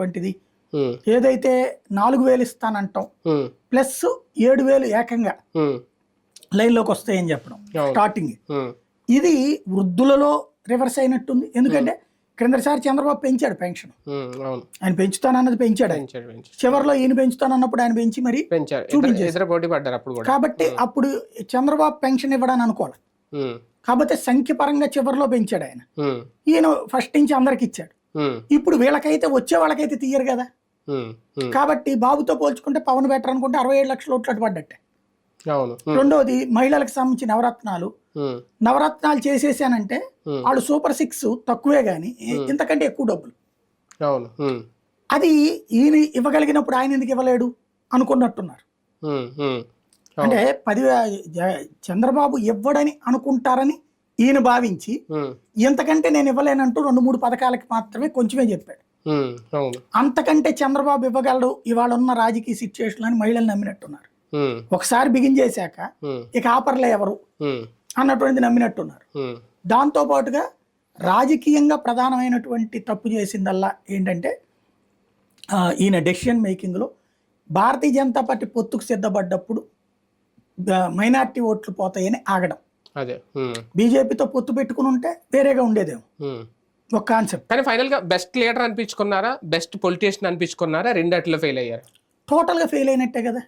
వంటిది ఏదైతే 4,000 ఇస్తానంటాం ప్లస్ 7,000 ఏకంగా లైన్లోకి వస్తాయని చెప్పడం స్టార్టింగ్. ఇది వృద్ధులలో రివర్స్ అయినట్టుంది. ఎందుకంటే క్రిందసారి చంద్రబాబు పెంచాడు పెన్షన్, ఆయన పెంచుతానన్నది పెంచాడు. చివరిలో ఈయన పెంచుతానన్నప్పుడు ఆయన పెంచి మరి చూపించారు. కాబట్టి అప్పుడు చంద్రబాబు పెన్షన్ ఇవ్వడానికి అనుకోవాలి. కాకపోతే సంఖ్య పరంగా చివరిలో పెంచాడు ఆయన. ఈయన ఫస్ట్ నుంచి అందరికి ఇచ్చాడు. ఇప్పుడు వీళ్ళకైతే వచ్చే వాళ్ళకైతే తీయరు కదా. కాబట్టి బాబుతో పోల్చుకుంటే పవన్ బెటర్ అనుకుంటే 67 లక్షల ఓట్లు పడ్డట్టే. రెండోది మహిళలకు సంబంధించి నవరత్నాలు చేసేసానంటే వాళ్ళు సూపర్ 6 తక్కువే గాని ఇంతకంటే ఎక్కువ డబ్బులు. అది ఈయన ఇవ్వగలిగినప్పుడు ఆయన ఎందుకు ఇవ్వలేడు అనుకున్నట్టున్నారు. అంటే 10,000 చంద్రబాబు ఇవ్వడని అనుకుంటారని ఈయన భావించి ఇంతకంటే నేను ఇవ్వలేనంటూ 2-3 పథకాలకి మాత్రమే కొంచెమే చెప్పాడు. అంతకంటే చంద్రబాబు ఇవ్వగలడు ఇవాళ ఉన్న రాజకీయ సిచ్యువేషన్ అని మహిళలు నమ్మినట్టున్నారు. ఒకసారి బిగించేశాక ఇక ఆపర్లే ఎవరు అన్నటువంటిది నమ్మినట్టున్నారు. దాంతో పాటుగా రాజకీయంగా ప్రధానమైనటువంటి తప్పు చేసిందల్లా ఏంటంటే ఈయన డెసిషన్ మేకింగ్లో భారతీయ జనతా పార్టీ పొత్తుకు సిద్ధపడ్డప్పుడు మైనార్టీ ఓట్లు పోతాయని ఆగడం. బీజేపీతో పొత్తు పెట్టుకుని ఉంటే వేరేగా ఉండేదేమో ఒక కాన్సెప్ట్. కానీ ఫైనల్ గా బెస్ట్ లీడర్ అనిపించుకున్నారా, బెస్ట్ పొలిటీషియన్ అనిపించుకున్నారా, రెండిట్లో ఫెయిల్ అయ్యారు? టోటల్ గా ఫెయిల్ అయినట్టే కదా.